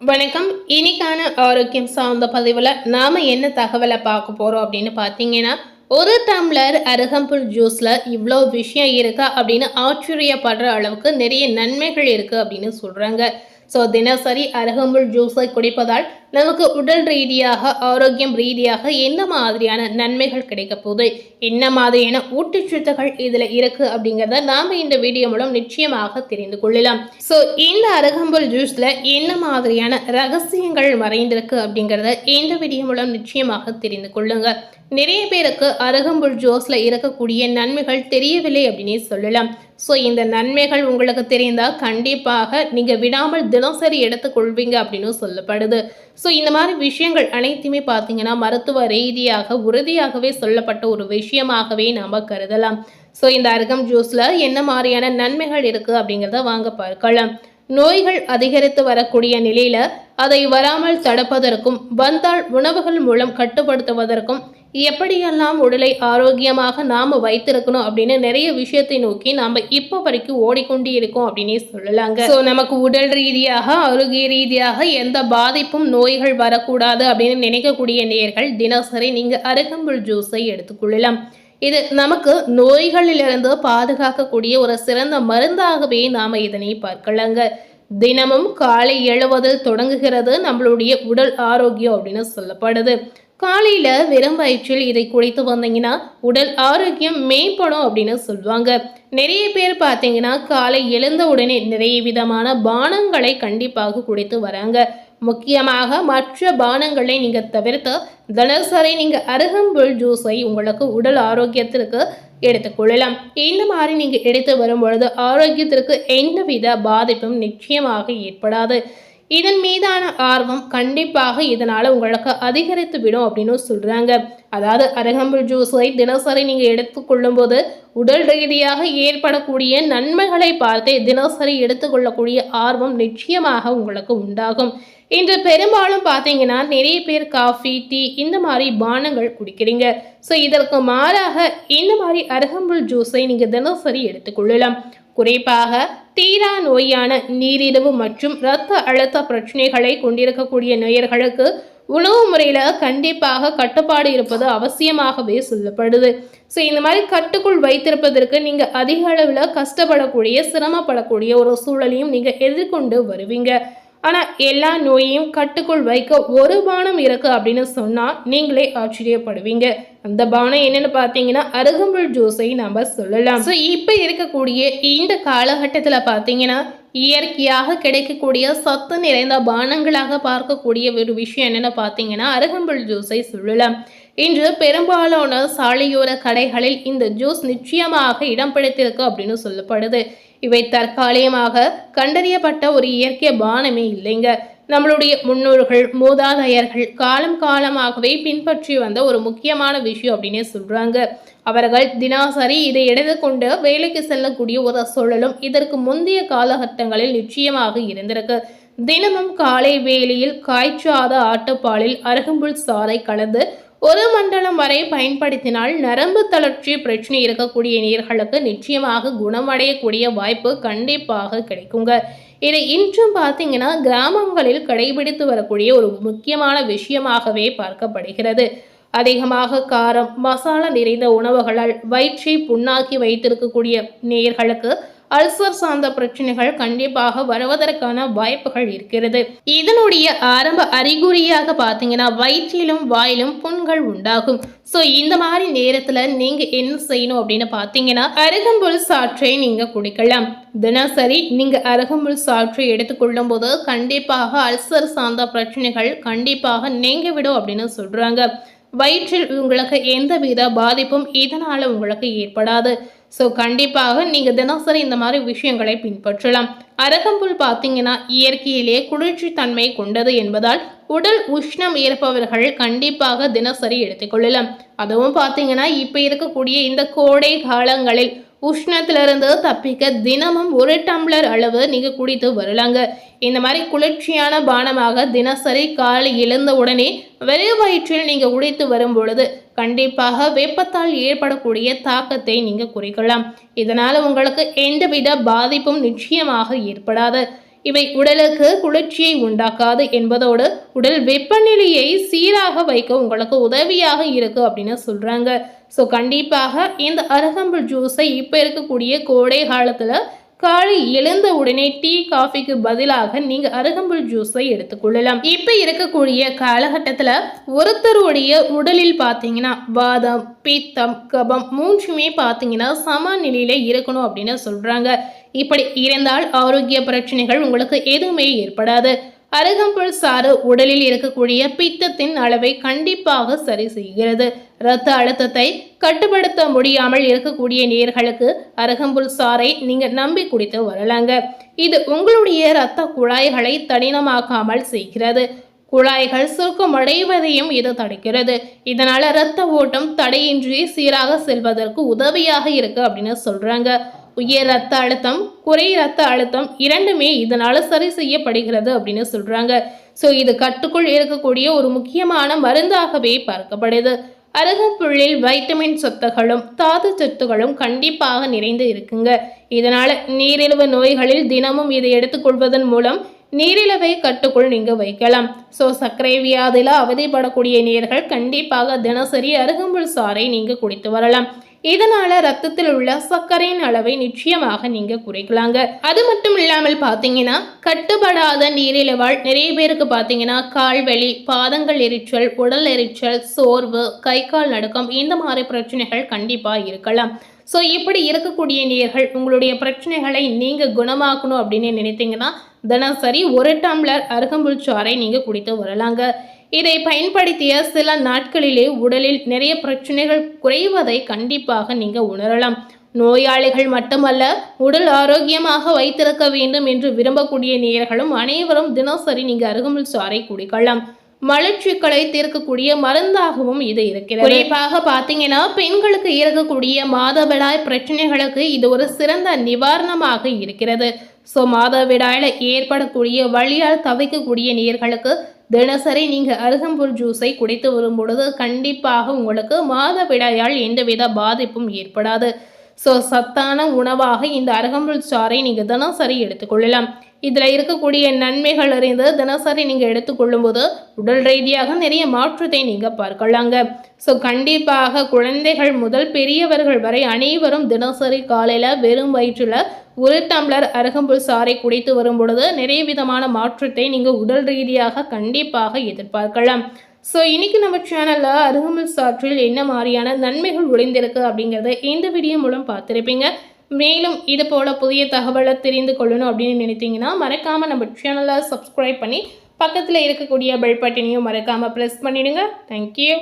வணக்கம். இன்னைக்கான ஆரோக்கியம் சார்ந்த பதிவில் நாம் என்ன தகவலை பார்க்க போகிறோம் அப்படின்னு பார்த்தீங்கன்னா, ஒரு டம்ளர் அருகம்புல் ஜூஸில் இவ்வளோ விஷயம் இருக்கா அப்படின்னு ஆச்சரியப்படுற அளவுக்கு நிறைய நன்மைகள் இருக்குது அப்படின்னு சொல்கிறாங்க. ஸோ தினசரி அருகம்புல் ஜூஸை குடிப்பதால் நமக்கு உடல் ரீதியாக ஆரோக்கியம் ரீதியாக என்ன மாதிரியான நன்மைகள் கிடைக்க போகுது, என்ன மாதிரியான ஊட்டச்சத்துக்கள் இதில் இருக்குது அப்படிங்கிறத நாம் இந்த வீடியோ மூலம் நிச்சயமாக தெரிந்து கொள்ளலாம். ஸோ இந்த அருகம்புல் ஜூஸில் என்ன மாதிரியான ரகசியங்கள் மறைந்திருக்கு அப்படிங்கிறத இந்த வீடியோ மூலம் நிச்சயமாக தெரிந்து கொள்ளுங்க. நிறைய பேருக்கு அருகம்புல் ஜூஸில் இருக்கக்கூடிய நன்மைகள் தெரியவில்லை அப்படின்னே சொல்லலாம். ஸோ இந்த நன்மைகள் உங்களுக்கு தெரிந்தால் கண்டிப்பாக நீங்கள் விடாமல் தினசரி எடுத்துக்கொள்வீங்க அப்படின்னு சொல்லப்படுது. ஸோ இந்த மாதிரி விஷயங்கள் அனைத்துமே பார்த்தீங்கன்னா மருத்துவ ரீதியாக உறுதியாகவே சொல்லப்பட்ட ஒரு விஷயமாகவே நாம் கருதலாம். ஸோ இந்த அருகம் ஜூஸில் என்ன மாதிரியான நன்மைகள் இருக்குது அப்படிங்கிறத வாங்க பார்க்கலாம். நோய்கள் அதிகரித்து வரக்கூடிய நிலையில அதை வராமல் தடுப்பதற்கும் வந்தால் உணவுகள் மூலம் கட்டுப்படுத்துவதற்கும் எப்படியெல்லாம் உடலை ஆரோக்கியமாக நாம் வைத்திருக்கணும் அப்படின்னு நிறைய விஷயத்தை நோக்கி நாம் இப்போ வரைக்கும் ஓடிக்கொண்டே இருக்கோம் அப்படின்னே சொல்லலாங்க. ஸோ நமக்கு உடல் ரீதியாக ஆரோக்கிய ரீதியாக எந்த பாதிப்பும் நோய்கள் வரக்கூடாது அப்படின்னு நினைக்கக்கூடிய நேயர்கள் தினசரி நீங்கள் அருகம்புல் ஜூஸை எடுத்துக்கொள்ளலாம். இது நமக்கு நோய்களிலிருந்து பாதுகாக்கக்கூடிய ஒரு சிறந்த மருந்தாகவே நாம் இதனை பார்க்கலாங்க. தினமும் காலை எழுவதில் தொடங்குகிறது நம்மளுடைய உடல் ஆரோக்கியம் அப்படின்னு சொல்லப்படுது. காலையில வெறும் வயிற்றில் இதை குடித்து வந்தீங்கன்னா உடல் ஆரோக்கியம் மேம்படும் அப்படின்னு சொல்லுவாங்க. நிறைய பேர் பார்த்தீங்கன்னா காலை எழுந்த உடனே நிறைய விதமான பானங்களை கண்டிப்பாக குடித்து வராங்க. முக்கியமாக மற்ற பானங்களை நீங்க தவிர்த்து தினசரி நீங்க அருகம்புல் ஜூஸை உங்களுக்கு உடல் ஆரோக்கியத்திற்கு எடுத்துக்கொள்ளலாம். இந்த மாதிரி நீங்க எடுத்து வரும் பொழுது ஆரோக்கியத்திற்கு எந்தவித பாதிப்பும் நிச்சயமாக ஏற்படாது. இதன் மீதான ஆர்வம் கண்டிப்பாக இதனால உங்களுக்கு அதிகரித்து விடும் அப்படின்னு சொல்றாங்க. அதாவது அருகம்புல் ஜூஸை தினசரி நீங்க எடுத்துக்கொள்ளும் போது உடல் ரீதியாக ஏற்படக்கூடிய நன்மைகளை பார்த்து தினசரி எடுத்துக்கொள்ளக்கூடிய ஆர்வம் நிச்சயமாக உங்களுக்கு உண்டாகும். இன்று பெரும்பாலும் பார்த்தீங்கன்னா நிறைய பேர் காஃபி, டீ இந்த மாதிரி பானங்கள் குடிக்கிறீங்க. ஸோ இதற்கு மாறாக இந்த மாதிரி அருகம்புல் ஜூஸை நீங்கள் தினசரி எடுத்துக்கொள்ளலாம். குறிப்பாக தீரா நோயான நீரிழிவு மற்றும் இரத்த அழுத்த பிரச்சனைகளை கொண்டிருக்கக்கூடிய நேயர்களுக்கு உணவு முறையில் கண்டிப்பாக கட்டுப்பாடு இருப்பது அவசியமாகவே சொல்லப்படுது. ஸோ இந்த மாதிரி கட்டுக்குள் வைத்திருப்பதற்கு நீங்கள் அதிக அளவில் கஷ்டப்படக்கூடிய சிரமப்படக்கூடிய ஒரு சூழலையும் நீங்கள் எதிர்கொண்டு வருவீங்க. ஆனால் எல்லா நோயையும் கட்டுக்குள் வைக்க ஒரு பானம் இருக்கு அப்படின்னு சொன்னால் நீங்களே ஆச்சரியப்படுவீங்க. அந்த பானம் என்னன்னு பார்த்தீங்கன்னா அருகம்புல் ஜூஸை நம்ம சொல்லலாம். ஸோ இப்போ இருக்கக்கூடிய இந்த காலகட்டத்தில் பார்த்தீங்கன்னா இயற்கையாக கிடைக்கக்கூடிய சத்து நிறைந்த பானங்களாக பார்க்கக்கூடிய ஒரு விஷயம் என்னென்னு பார்த்தீங்கன்னா அருகம்புல் ஜூஸை சொல்லலாம். இன்று பெரும்பாலான சாலையோர கடைகளில் இந்த ஜூஸ் நிச்சயமாக இடம் பிடித்திருக்கு அப்படின்னு சொல்லப்படுது. இவை தற்காலிகமாக கண்டறியப்பட்ட ஒரு இயற்கை பானமே இல்லைங்க. நம்மளுடைய முன்னோர்கள் மூதாதையர்கள் காலம் காலமாகவே பின்பற்றி வந்த ஒரு முக்கியமான விஷயம் அப்படின்னே சொல்றாங்க. அவர்கள் தினசரி இதை எடுத்துக்கொண்டு வேலைக்கு செல்லக்கூடிய ஒரு சூழலும் இதற்கு முந்தைய காலகட்டங்களில் நிச்சயமாக இருந்திருக்கு. தினமும் காலை வேளையில் காய்ச்சாத ஆட்டுப்பாலில் அருகம்புல் சாறை கலந்து ஒரு மண்டலம் வரை பயன்படுத்தினால் நரம்பு தளர்ச்சி பிரச்சனை இருக்கக்கூடிய நேயர்களுக்கு நிச்சயமாக குணமடையக்கூடிய வாய்ப்பு கண்டிப்பாக கிடைக்குங்க. இதை இன்றும் பார்த்தீங்கன்னா கிராமங்களில் கடைபிடித்து வரக்கூடிய ஒரு முக்கியமான விஷயமாகவே பார்க்கப்படுகிறது. அதிகமாக காரம் மசாலா நிறைந்த உணவுகளால் வயிற்றை புண்ணாக்கி வைத்திருக்கக்கூடிய நேயர்களுக்கு அல்சர் சார்ந்த பிரச்சனைகள் கண்டிப்பாக வருவதற்கான வாய்ப்புகள் இருக்கிறது. இதனுடைய ஆரம்ப அறிகுறியாக பார்த்தீங்கன்னா வயிற்றிலும் வாயிலும் புண்கள் உண்டாகும். ஸோ இந்த மாதிரி நேரத்தில் நீங்க என்ன செய்யணும் அப்படின்னு பார்த்தீங்கன்னா அருகம்புல் சாற்றை நீங்க குடிக்கலாம். தினசரி நீங்க அருகம்புல் சாற்றை எடுத்துக்கொள்ளும் போது கண்டிப்பாக அல்சர் சார்ந்த பிரச்சனைகள் கண்டிப்பாக நீங்கிவிடும் அப்படின்னு சொல்றாங்க. வயிற்றில் உங்களுக்கு எந்தவித பாதிப்பும் இதனால உங்களுக்கு ஏற்படாது. ஸோ கண்டிப்பாக நீங்கள் தினசரி இந்த மாதிரி விஷயங்களை பின்பற்றலாம். அருகம்புல் பார்த்தீங்கன்னா இயற்கையிலே குளிர்ச்சி தன்மை கொண்டது என்பதால் உடல் உஷ்ணம் இருப்பவர்கள் கண்டிப்பாக தினசரி எடுத்துக்கொள்ளலாம். அதுவும் பார்த்தீங்கன்னா இப்போ இருக்கக்கூடிய இந்த கோடை காலங்களில் உஷ்ணத்திலிருந்து தப்பிக்க தினமும் ஒரு டம்ளர் அளவு நீங்கள் குடித்து வரலாங்க. இந்த மாதிரி குளிர்ச்சியான பானமாக தினசரி காலை எழுந்த உடனே வெறும் வயிற்றில் நீங்கள் குடித்து வரும் பொழுது கண்டிப்பாக வெப்பத்தால் ஏற்படக்கூடிய தாக்கத்தை நீங்கள் குறைக்கலாம். இதனால் உங்களுக்கு எந்தவித பாதிப்பும் நிச்சயமாக ஏற்படாது. இவை உடலுக்கு குளிர்ச்சியை உண்டாக்காது என்பதோடு உடல் வெப்பநிலையை சீராக வைக்க உங்களுக்கு உதவியாக இருக்கு அப்படின்னு சொல்றாங்க. ஸோ கண்டிப்பாக இந்த அருகம்புல் ஜூஸை இப்போ இருக்கக்கூடிய கோடை காலத்துல காலை எழுந்த உடனே டீ காஃபிக்கு பதிலாக நீங்க அருகம்புல் ஜூஸை எடுத்துக்கொள்ளலாம். இப்ப இருக்கக்கூடிய காலகட்டத்துல ஒருத்தருடைய உடலில் பாத்தீங்கன்னா வாதம், பித்தம், கபம் மூன்றுமே பாத்தீங்கன்னா சமநிலையில இருக்கணும் அப்படின்னு சொல்றாங்க. இப்படி இருந்தால் ஆரோக்கிய பிரச்சனைகள் உங்களுக்கு எதுவுமே ஏற்படாது. அருகம்புல் சாறு உடலில் இருக்கக்கூடிய பித்தத்தின் அளவை கண்டிப்பாக சரி செய்கிறது. இரத்த அழுத்தத்தை கட்டுப்படுத்த முடியாமல் இருக்கக்கூடிய நேயர்களுக்கு அருகம்புல் சாறை நீங்க நம்பி குடித்து வரலாங்க. இது உங்களுடைய இரத்த குழாய்களை தடினமாக்காமல் செய்கிறது. குழாய்கள் சுருக்கமடைவதையும் இது தடுக்கிறது. இதனால இரத்த ஓட்டம் தடையின்றி சீராக செல்வதற்கு உதவியாக இருக்கு அப்படின்னு சொல்றாங்க. உயர் ரத்த அழுத்தம், குறை ரத்த அழுத்தம் இரண்டுமே இதனால சரி செய்யப்படுகிறது அப்படின்னு சொல்றாங்க. ஸோ இது கட்டுக்குள் இருக்கக்கூடிய ஒரு முக்கியமான மருந்தாகவே பார்க்கப்படுது. அருகம்புல்லில் வைட்டமின் சத்துகளும் தாது சத்துகளும் கண்டிப்பாக நிறைந்து இருக்குங்க. இதனால நீரிழிவு நோய்களில் தினமும் இதை எடுத்துக்கொள்வதன் மூலம் நீரிழிவை கட்டுக்குள் நீங்க வைக்கலாம். ஸோ சர்க்கரை வியாதியில அவதிப்படக்கூடிய நேயர்கள் கண்டிப்பாக தினசரி அருகம்புல் சாறை நீங்க குடித்து வரலாம். இதனால ரத்தத்தில் உள்ள சர்க்கரையின் அளவை நிச்சயமாக நீங்க குறைக்கலாங்க. அது மட்டும் இல்லாமல் பாத்தீங்கன்னா கட்டுப்படாத நீரிழிவால் நிறைய பேருக்கு பாத்தீங்கன்னா கால்வலி, பாதங்கள் எரிச்சல், உடல் எரிச்சல், சோர்வு, கை கால் நடுக்கம் இந்த மாதிரி பிரச்சனைகள் கண்டிப்பா இருக்கலாம். ஸோ இப்படி இருக்கக்கூடிய நேயர்கள் உங்களுடைய பிரச்சனைகளை நீங்க குணமாக்கணும் அப்படின்னு நினைத்தீங்கன்னா தினசரி 1 டம்ளர் அருகம்புல் சாறை நீங்க குடித்து வரலாங்க. இதை பயன்படுத்திய சில நாட்களிலே உடலில் நிறைய பிரச்சனைகள் குறைவதை கண்டிப்பாக நீங்க உணரலாம். நோயாளிகள் மட்டுமல்ல, உடல் ஆரோக்கியமாக வைத்திருக்க வேண்டும் என்று விரும்பக்கூடிய நேயர்களும் அனைவரும் தினசரி நீங்க அருகம்புல் சாறை குடிக்கலாம். மலச்சிக்கலை தீர்க்கக்கூடிய மருந்தாகவும் இது இருக்கிறது. குறிப்பாக பாத்தீங்கன்னா பெண்களுக்கு இருக்கக்கூடிய மாதவிடாய் பிரச்சனைகளுக்கு இது ஒரு சிறந்த நிவாரணமாக இருக்கிறது. ஸோ மாதவிடாயில ஏற்படக்கூடிய வலியால் தவிக்கக்கூடிய நேயர்களுக்கு தினசரி நீங்க அருகம்புல் ஜூஸை குடித்து வரும் பொழுது கண்டிப்பாக உங்களுக்கு மாதவிடாயால் எந்தவித பாதிப்பும் ஏற்படாது. ஸோ சத்தான உணவாக இந்த அருகம்புல் சாறை நீங்க தினசரி எடுத்துக்கொள்ளலாம். இதுல இருக்கக்கூடிய நன்மைகள் அறிந்து தினசரி நீங்க எடுத்துக்கொள்ளும் போது உடல் ரீதியாக நிறைய மாற்றத்தை நீங்க பார்க்கலாங்க. ஸோ கண்டிப்பாக குழந்தைகள் முதல் பெரியவர்கள் வரை அனைவரும் தினசரி காலையில வெறும் வயிற்றுல 1 டம்ளர் அருகம்புல் சாறை குடித்து வரும் பொழுது நிறைய விதமான மாற்றத்தை நீங்க உடல் ரீதியாக கண்டிப்பாக எதிர்பார்க்கலாம். ஸோ இன்னைக்கு நம்ம சேனல்ல அருகம்புல் சாற்றில் என்ன மாதிரியான நன்மைகள் ஒளிந்திருக்கு அப்படிங்கிறத இந்த வீடியோ மூலம் பார்த்துருப்பீங்க. மேலும் இது போல புதிய தகவலை தெரிந்து கொள்ளணும் அப்படின்னு நினைத்தீங்கன்னா மறக்காம நம்ம சேனலை சப்ஸ்கிரைப் பண்ணி பக்கத்தில் இருக்கக்கூடிய பெல் பட்டனையும் மறக்காம ப்ரெஸ் பண்ணிடுங்க. தேங்க்யூ.